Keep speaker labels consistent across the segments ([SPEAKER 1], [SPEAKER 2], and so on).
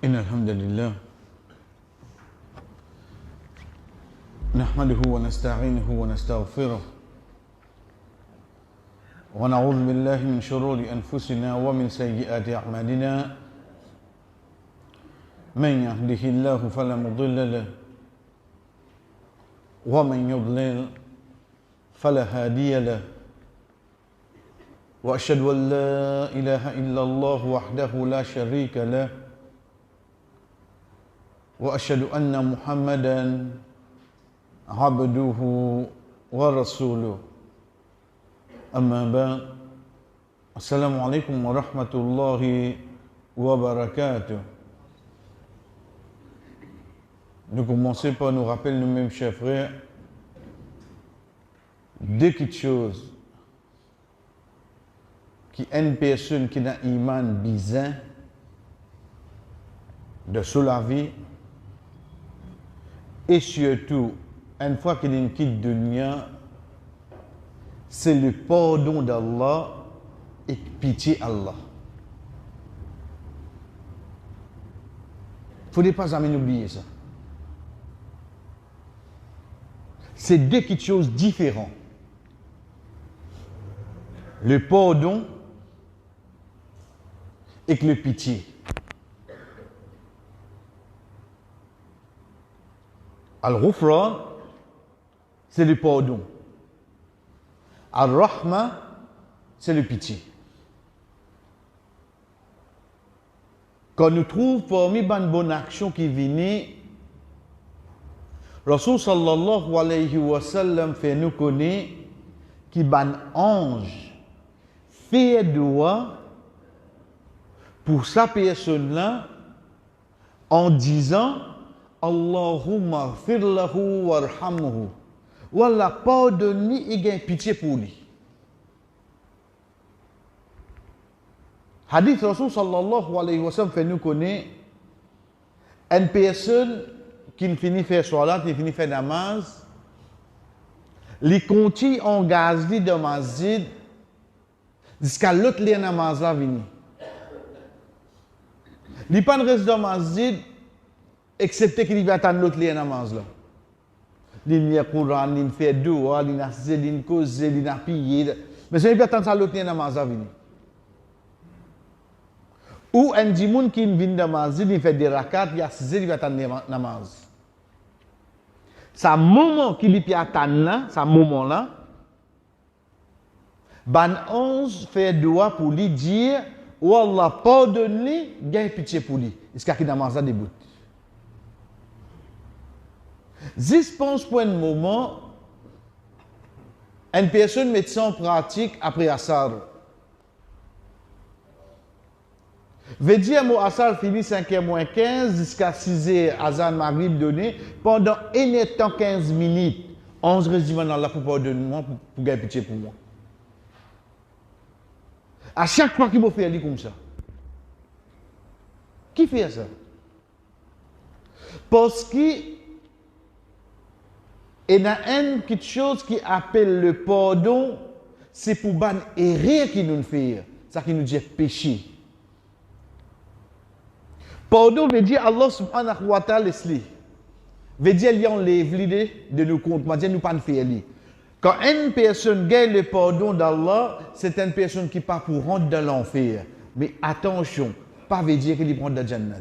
[SPEAKER 1] إن الحمد لله نحمده ونستعينه ونستغفره ونعوذ بالله من شرور أنفسنا ومن سيئات أعمالنا من يهده الله فلا مضل له ومن يضلل فلا هادي له وأشهد أن لا إله إلا الله وحده لا شريك له وأشهد أن محمدًا عبده ورسوله أما بعد السلام عليكم ورحمة الله وبركاته. Nous commençons par nous rappeler nous-mêmes, chers frères, deux petites choses qui une personne qui a un iman bizarre de sous la vie et surtout une fois qu'il quitte dunya, c'est le pardon d'Allah et pitié Allah. Il ne faudrait pas jamais oublier ça. C'est deux petites choses différentes. Le pardon et le pitié. Al-Ghufran, c'est le pardon. Al-Rahma, c'est le pitié. Quand nous trouvons parmi les bonnes actions qui viennent, Rasul sallallahu alayhi wa sallam fait nous connaître qui ban ange fait doigt pour sa personne-là en disant Allahumma fir lahu warhamhu. Wallah, pardonne-lui et gagne pitié pour lui. Hadith Rasul sallallahu alayhi wa sallam fait nous connaître une personne qui finit faire salat, qui finit faire namaz, li continue en gaz li de masjid jusqu'à l'autre li namaz la vini. Li pas reste dans masjid excepté qu'il va attendre l'autre li namaz là. Li lit Coran, li fait dua, li n'a li cause, li n'a prié. Mais c'est pas attendre ça l'autre li namaz la vini. Ou un dimoun qui vient dans masjid, il fait des rakats, il a 6 il va attendre namaz. Ça moment qu'il y a attendre ça moment là, ban 11 fait doigt pour lui dire Wallah pardonne-lui, gagne pitié pour lui. Est-ce qu'il y a namaz là debout? Je pense pour un moment, une personne met ça en pratique après Assar. Veut dire mon Assar finit 5h moins 15 jusqu'à 6h Azan Maghrib donné pendant 1 temps 15 minutes. 11 résumés dans la pour pardonner pour gagner pitié pour moi. À chaque fois qu'il me fait comme ça. Qui fait ça? Parce que il y a une petite chose qui appelle le pardon, c'est pour ban erreur qui nous fait, ça qui nous dit péché. Pardon veut dire Allah subhanahu wa ta'ala laisse-les. Veut dire qu'il enlève l'idée de nous compte, mais nous pas faire lui. Quand une personne gagne le pardon d'Allah, c'est une personne qui pas pour rentrer dans l'enfer. Mais attention, pas veut dire qu'il prend de la Jannat.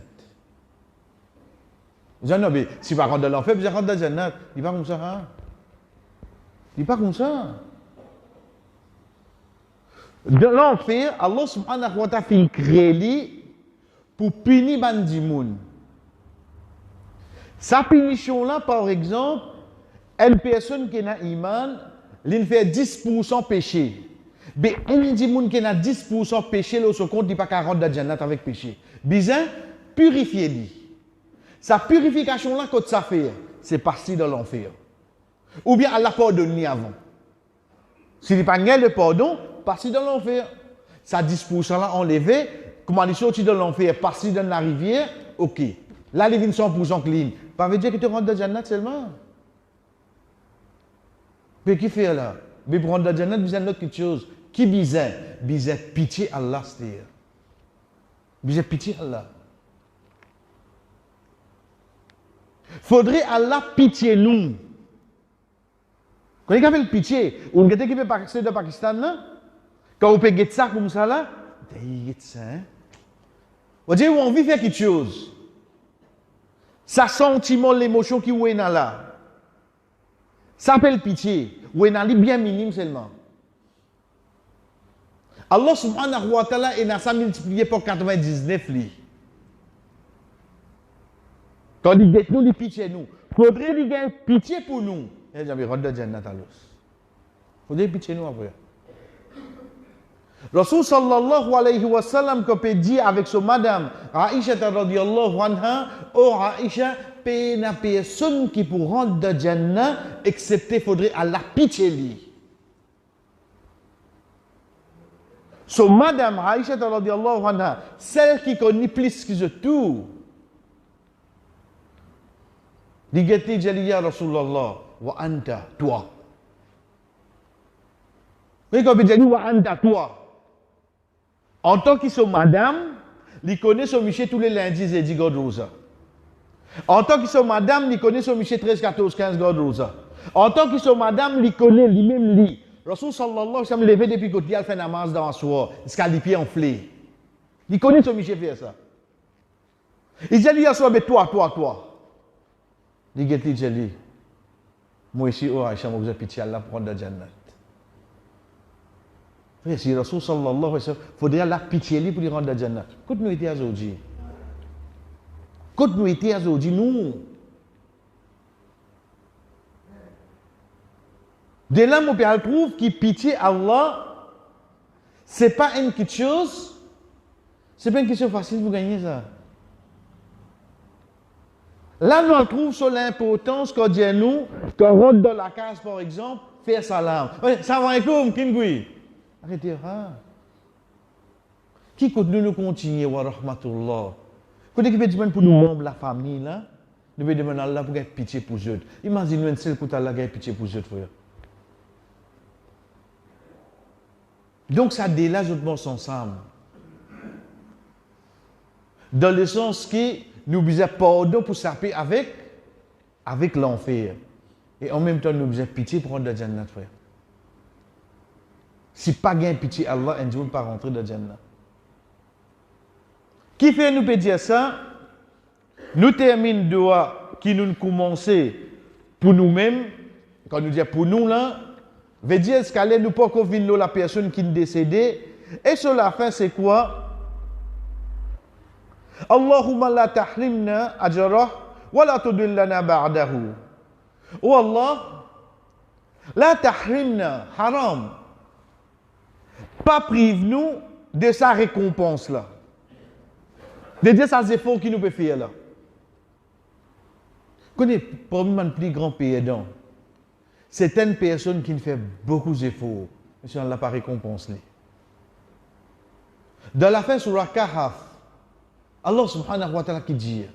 [SPEAKER 1] Vous avez dit, si vous rentrez dans l'enfer, vous rentrez dans la Jannat. Il n'est pas comme ça. Hein? Il n'est pas comme ça. Dans l'enfer, Allah subhanahu wa ta'ala fait créer pour punir les gens. Sa punition là, par exemple, une personne qui a iman, il fait 10% péché. Mais un gens qui a 10% péché, là, se compte, il n'y a pas 40 dans Jannat avec péché. Bizarre, purifiez-lui. Sa purification là, quand ça fait, c'est parti dans l'enfer. Ou bien Allah pardonne avant. S'il n'y a pas de pardon, parti dans l'enfer. Sa 10% là enlevé, comment il sorti dans l'enfer, parti dans la rivière, ok. Là, il vient 100% clean. Pas veut dire que tu rentres dans Jannat seulement. Mais qui fait là? Mais pour rentrer dans Jannat, il y a une autre chose. Qui bizarre? Bizarre, pitié Allah, c'est-à-dire. Bizarre, pitié Allah. Faudrait Allah pitié nous. Quand il fait pitié, on a qui fait partie de Pakistan là, quand on peut get ça comme ça là, il get ça. On dit on envie faire quelque chose. Ça sentiment, l'émotion qui est là. Ça s'appelle pitié. Ou est bien minime seulement. Allah subhanahu wa ta'ala est ça multiplié par 99 li. Quand il dit nous, il pitié nous. Faudrait lui gagner pitié pour nous. Il y a rentre de Jannat à l'os. Faudrait pitié nous après. Rasul sallallahu alayhi wa sallam, quand il dit avec son madame, Aïcha radiyallahu anha, oh Aïcha, n'a personne qui pour rentrer dans Jannah, excepté faudrait Allah pitié lui. So madame Aïcha radiyallahu anha, celle qui connaît plus que tout, dit gati jaliya Rasulullah, wa anta, toi. Mais quand il dit wa anta, toi. En tant que son madame, il connaît son Michel tous les lundis et 10 God Rosa. En tant que son madame, il connaît son Michel 13, 14, 15 God Rosa. En tant que son madame, il connaît lui-même lui. Rasul sallallahu alayhi wa sallam levé depuis qu'il a fait namaz dans la soirée, il s'est les pieds enflés. Il connaît son Michel faire ça. Il dit à lui, mais toi. Il dit, moi ici, oh Aïcha, moi vous avez pitié Allah pour rendre la Jannat. Si Rasul sallallahu alayhi wa sallam, il faudrait la pitié lui pour lui rendre la Jannat. Qu'est-ce que nous étions aujourd'hui? Qu'est-ce que nous étions aujourd'hui, nous? De là, mon père trouve que pitié Allah, ce n'est pas une petite chose, ce n'est pas une question facile pour gagner ça. Là, nous trouvons sur l'importance qu'on dit à nous, qu'on rentre dans la case, par exemple, faire salam. Salam alaikum, Kingui. Arrêtez, qui continue nous continuer, wa rahmatullah. Quand on dit pour nous membres de la famille, là, nous devons demander à Allah pour avoir pitié pour eux. Imaginez une seule pour Allah avoir pitié pour eux, frère. Donc, ça délage notre bon ensemble. Dans le sens que nous besoin pardon pour s'appeler avec l'enfer. Et en même temps, nous besoin pitié pour rendre la Jannah, frère. Si pas gain pitié Allah, on ne peut pas rentrer dans la Jannah. Qui fait nous peut dire ça? Nous terminons doigt qui nous commencer pour nous-mêmes. Quand nous disons pour nous là, veut dire ce qu'allait nous pas convaincre la personne qui est décédée. Et sur la fin, c'est quoi? Allahumma la tahrimna ajrah wa la tudillana ba'dahu. Oh Allah, la tahrimna haram. Pas prive-nous de sa récompense là. De dire ces efforts qui nous peut faire là. Connais parmi les plus grands payeurs, c'est une personne qui fait beaucoup d'efforts, mais on ne l'a pas récompensé. Dans la fin sur la Kahf, Allah subhanahu wa ta'ala qui dit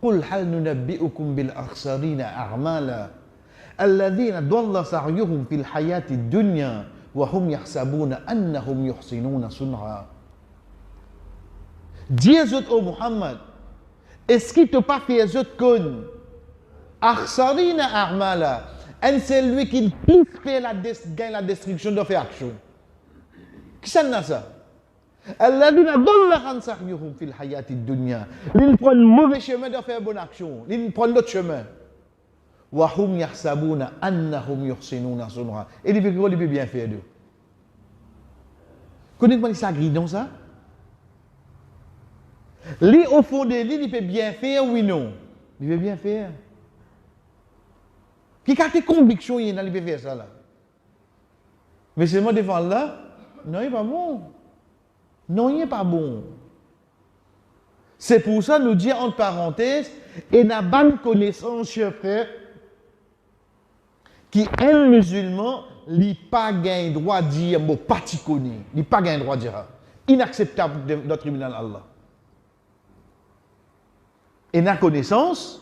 [SPEAKER 1] قل هل ننبئكم بالأخسرين أعمالا الذين ضل سعيهم في الحياة الدنيا وهم يحسبون أنهم يحسنون صنعا. Dis aux Muhammad, est-ce qu'il te pas fait les autres connes? Akhsarina a'mala. Et c'est lui qui plus fait gagne la destruction de faire action. Qui c'est ça? Alladina dalla an sa'yuhum fil hayati dunya. Ils prennent mauvais chemin de faire bonne action. Ils prennent l'autre chemin. Wa hum yahsabuna annahum yuhsinuna sun'a. Et ils peuvent bien faire d'eux. Connaissez-vous ça gris dans ça? Lui, au fond de lui, il peut bien faire, oui, non. Il peut bien faire. Qui a des convictions, il peut faire ça là. Mais seulement devant là, non, il n'est pas bon. Non, il n'est pas bon. C'est pour ça, nous dire entre parenthèses, et n'a bonne connaissance, cher frère, qui est un musulman, il n'a pas gain droit de dire, bon, pas t'y connaît. Il n'a pas gain droit de dire. Inacceptable dans le tribunal Allah. Et la connaissance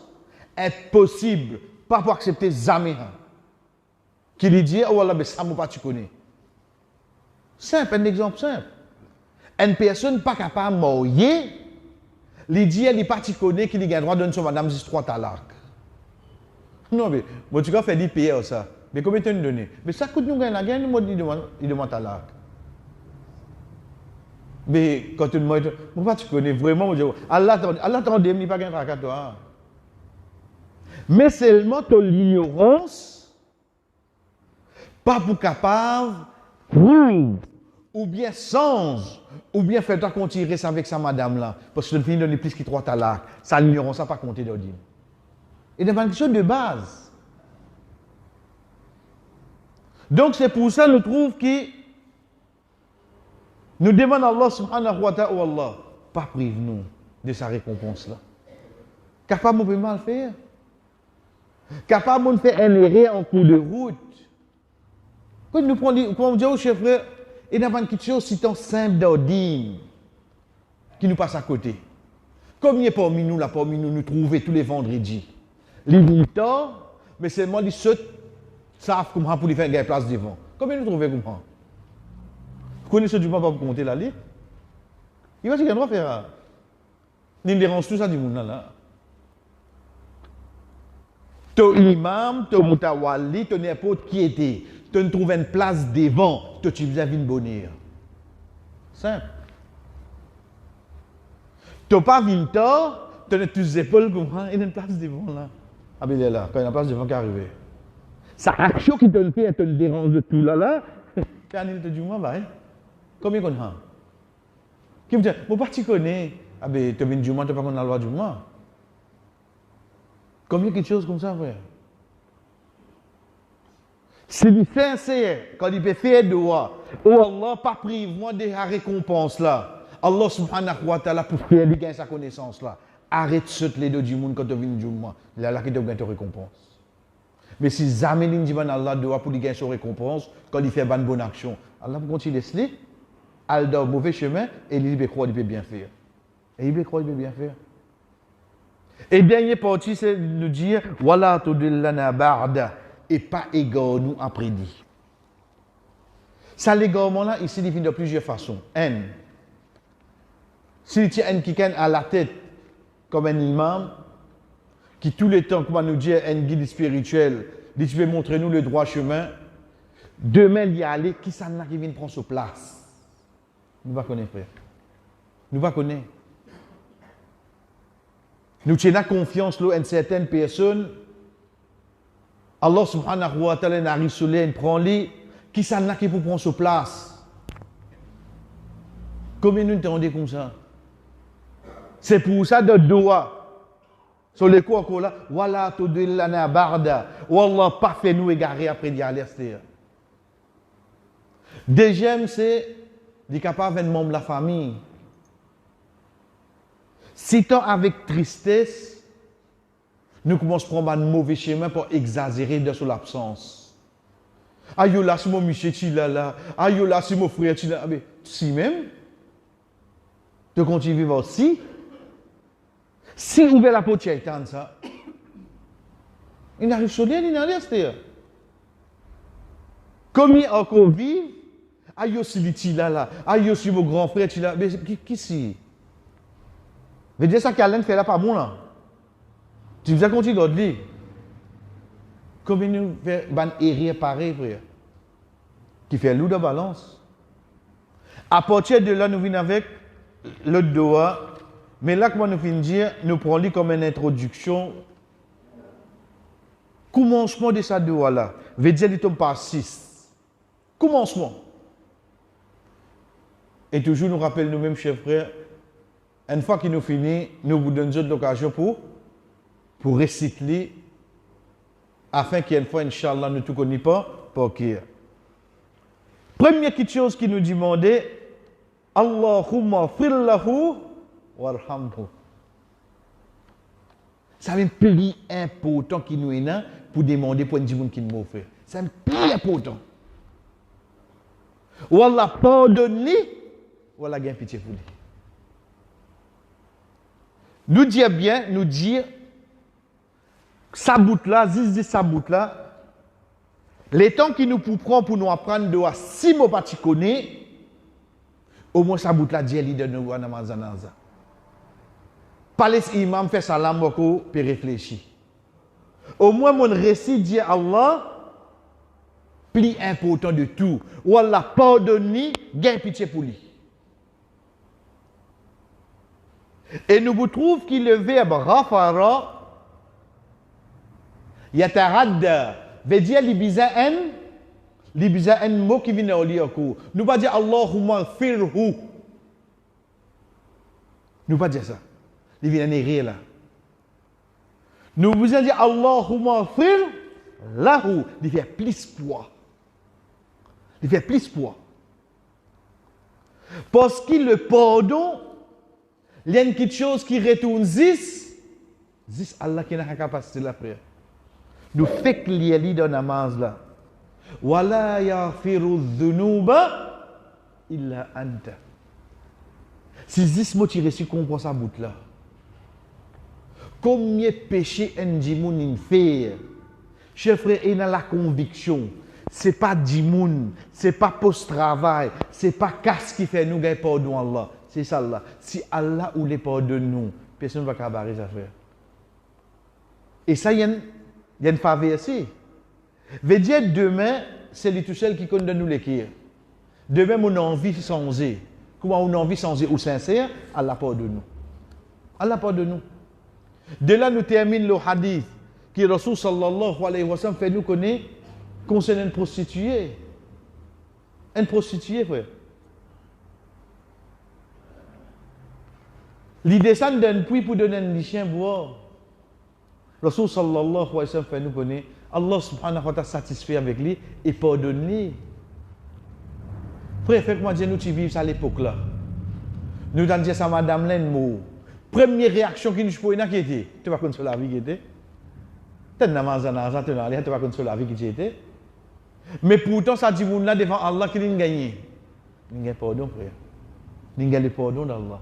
[SPEAKER 1] est possible, pas pour accepter jamais. Qui lui dit, oh Allah, mais ça, moi, pas tu connais. Simple, un exemple simple. Une personne pas capable de mourir, Les dit, elle n'est pas connaît qu'il a le droit de donner son madame 3 talak. Non, mais, bon, tu vas faire des payer ça. Mais combien tu as donné? Mais ça coûte nous gagner la gagne, il demande talak. Mais quand tu demandes, pourquoi tu connais vraiment, Allah t'en dit, il n'y a pas de trac à toi. Mais seulement ton ignorance, pas pour capable, ou bien sans, ou bien fait-toi continuer ça avec sa madame là, parce que tu finis de donner plus que 3 talaks. Ça, l'ignorance n'a pas compté d'ordine. Et c'est une chose de base. Donc c'est pour ça que nous trouvons que nous demandons à Allah subhanahu wa ta'ala, oh Allah, pas prive-nous de sa récompense là. Capable de mal faire. Capable de faire un erreur en cours de route. Quand nous prenons, comme on dit au chef frère, il n'y a pas quelque chose si tant simple d'ordine qui nous passe à côté. Combien parmi nous, là, parmi nous, nous trouvons tous les vendredis? Les militants, mais seulement les ceux savent comment pour les faire une place devant. Combien nous trouvons comment? Vous connaissez du monde pour compter la liste? Il va se gagner à faire. Il dérange tout ça du monde là. Ton imam, ton moutawali, ton n'importe qui était, tu ne trouves une place devant, tu as une bonne heure. Simple. Tu n'as pas vu tort, tu as tes épaules comme ça, il y a une place devant là. Ah ben il est là, quand il y a une place devant qui arrive. Sa action qui te le fait, elle te le dérange de tout là, quand il te dit, moi, bah, combien qu'on a? Qui me dit, mon parti connaît, ah ben tu as vu du mois, tu n'as pas connu la loi du mois. Combien quelque chose comme ça, frère? C'est du sincère, quand il peut faire de oh Allah, pas prive-moi de la récompense là. Allah subhanahu wa ta'ala pour faire gagner sa connaissance là. Arrête ce les deux du monde quand tu viens du mois. Là, qui te gagne ta récompense. Mais si jamais il dit Allah doit pour gagner sa récompense, quand il fait une bonne action, Allah pour continuer à laisser, il doit mauvais chemin et il peut croire qu'il peut bien faire. Et il peut croire qu'il peut bien faire. Et dernière partie, c'est de nous dire, voilà, tudillana ba'da, et pas égare nous après dit. Ça, l'égarement là, ici, il de plusieurs façons. Un, s'il tient un qui à la tête, comme un imam, qui tout le temps, comment nous dire, un guide spirituel, dit, tu veux montrer nous le droit chemin, demain, il y a aller, qui ça n'a qui vient prendre sa place? Nous ne connaissons pas, frère. Nous ne connaissons pas. Nous tenons confiance dans une certaine personne. Allah subhanahu wa ta'ala n'a rien prend les qui s'en a qui pour prendre sa place. Combien nous entendons comme ça? C'est pour ça de doigt. Sur les coups là, voilà tout de l'ana barda. Wallah pas fait nous égarer après d'y aller. Deuxième, c'est d'être capable d'être membre de la famille. Si tant avec tristesse, nous commençons à prendre un mauvais chemin pour exagérer de son absence. Aïe là, c'est mon monsieur qui là. Aïe là, c'est mon frère qui là. Mais si même, tu continues à vivre aussi. Si ouvert la porte, ça. Il n'arrive sur rien, il n'arrive pas. Comme il encore vivre, aïe aussi lui là. Aïe aussi mon grand frère qui là. Mais qui c'est? Mais dire ça qu'Alain fait là pas bon là. Tu faisais continuer de dire. Combien nous fait ban erreur pareil, frère. Qui fait lourd de balance. À partir de là, nous venons avec le doigt. Mais là, comment nous finissons dire, nous prenons comme une introduction. Commencement de ça doigt là. Veut dire, il tombe par 6. Commencement. Et toujours nous rappelle nous-mêmes, chers frères, une fois qu'il nous finit, nous vous donnons l'occasion pour réciter, afin qu'une fois, Inch'Allah, nous ne tout connaissons pas, pour qui. Première petite chose qu'il nous demandait, Allahumma firlahu warhamhu. C'est un plus important qui nous est là pour demander pour un monde qui nous fait. C'est un plus important. Ou Allah pardonne-lui, ou Allah gagne pitié pour lui. Nous dire bien, nous dire, sa bout là, zizi sa bout là, les temps qui nous prend pour nous apprendre de si mots pas connaît, au moins sa bout là, dit de nous à Namazanaza. Pas les imams fait salam beaucoup, puis réfléchir. Au moins, mon récit dit à Allah, plus important de tout. Ou Allah pardonne, gain pitié pour lui. Et nous vous trouvons qu'il le verbe rafara, yataradda, veut dire l'ibisa un mot qui vient au liakou. Nous pas dire Allahumma firhu. Nous pas dire ça. Il vient rire là. Nous vous allons dire Allahumma fir lahu. Il fait plus poids. Il fait plus poids. Parce que le pardon, il y a quelque chose qui retourne 10 Allah qui a la capacité de la prière. Nous faisons que l'y dans la namaz là. Wala yaghfiru dhunuba illa anta. Si 10 mots tirés sur comprend sa bout là. Combien de péchés Ndimoun in fait? Chers frères, il a la conviction. Ce n'est pas Dimoun, ce n'est pas post-travail, ce n'est pas casse qui fait nous gagner pardon Allah. C'est ça là. Si Allah ou les pardonne nous, personne ne va cabarer ça faire. Et ça, il y a une faveur ici. Veut dire demain, c'est lui tout seul qui condamne nous l'écrire. Demain, mon envie changer. Comment on a envie changer ou sincère, Allah pardonne nous. Allah pardonne nous. De là, nous terminons le hadith qui Rasul sallallahu alayhi wa sallam fait nous connaître concernant une prostituée. Une prostituée, frère. Il descend d'un puits pour donner un chien boire. Rasul sallallahu alayhi wa sallam fait nous connaître Allah subhanahu wa ta'ala satisfait avec lui et pardonne lui. Frère, faites-moi dire nous qui vivons à l'époque là. Nous allons dire ça madame Lenmo. Première réaction qui nous peut qui était, tu vas connaître la vie qui était. Tu n'as pas de tu vas connaître la vie qui était. Mais pourtant ça dit là devant Allah qu'il a gagné. Il n'y a pas pardon frère. Il n'y a le pardon d'Allah.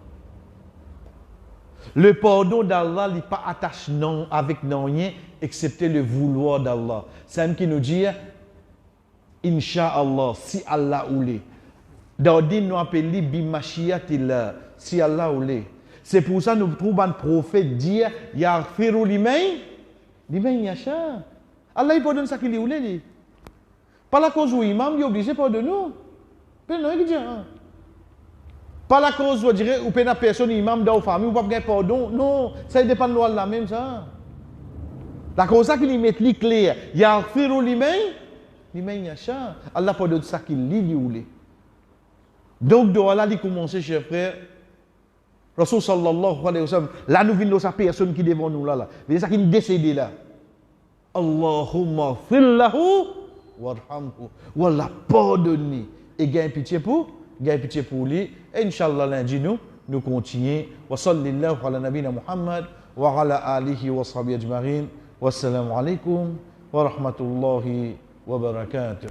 [SPEAKER 1] Le pardon d'Allah n'est pas attaché non avec rien excepté le vouloir d'Allah. C'est un qui nous dit Inch'Allah, si Allah voulait. Daudin nous appelle bimashiatillah, si Allah voulait. C'est pour ça que nous trouvons un prophète dire Yaghfiru liman yasha. Allah il pardonne ça qu'il voulait. Pas la cause où imam il est obligé de pardonner nous. Mais non, il dit pas la cause où on dirait ou pas personne imam dans la famille ou pas gagner pardon. Non, ça dépend de loi même ça. La cause ça qu'il met li clair. Yaghfiru liman yasha. Allah pardonne ça qu'il lui voulait. Donc de là il commence chers frères. Rasul sallallahu alayhi wa sallam, là nous venons de sa personne qui est devant nous là. C'est ça qui est décédé là. Allahumma fillahu warhamhu. Wallah pardonne et gagne pitié pour lui. Et Inch'Allah lundi nous continuons. Wa sallallahu ala nabina Muhammad wa ala alihi wa sahbihi ajma'in. Wassalamu alaikum wa rahmatullahi wa barakatuh.